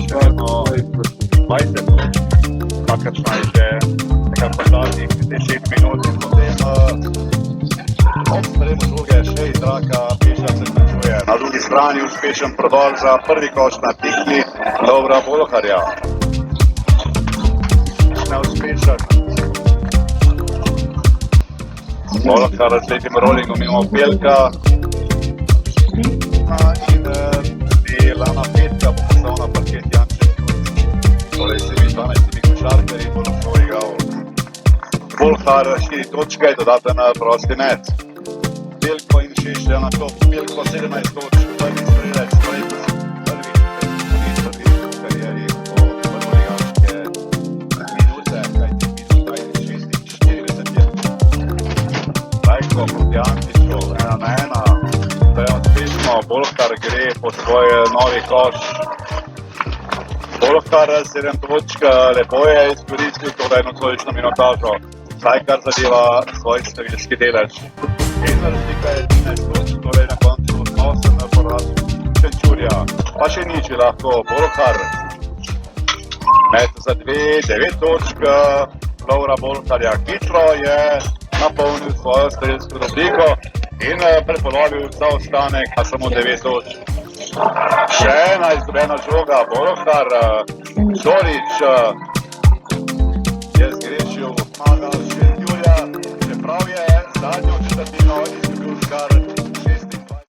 še vedno 20 točk, kakršna je že nekako zadnjih 10 minut in potem ob sprejemu žoge še iz zraka Pešar se končuje. Na drugi strani uspešen prodor za prvi koš na Tikli Lovra Bolharja. Neuspešen. Bolhar z lepim rolingom mimo Pelka. In Lana Petka bo postal na parket Janče Kruc. Torej se mi 12 košarkarji bo lahko igral. Bolhar 4 točke, dodaten prosti met. Pelko in Šešlja na top. Pelko 17 točk, prvi strelec, prvi v karieri po prvoligaške minute, kajti minuta je 46 je. Lajko proti Antiču, 1-1. To je uspešno, Bolhar gre po svoj novi koš. Bolhar 7 točk, lepo je izkoristil to eno dvoječno minutažo, vsaj kar zadeva svoj številski delež. Ena razlika je 13 točk, torej na koncu 8 na poraz Šenčurja. Pa še nič lahko Bolhar. Met za 9 točk Lovra Bolharja. Hitro je napolnil svojo strelsko rubriko in prepolovil zaostanek na samo 9 točk. Še ena izgubljena žoga, Bolhar, Zorić je zgrešil, zmagal Šentjurja, čeprav je zadnjo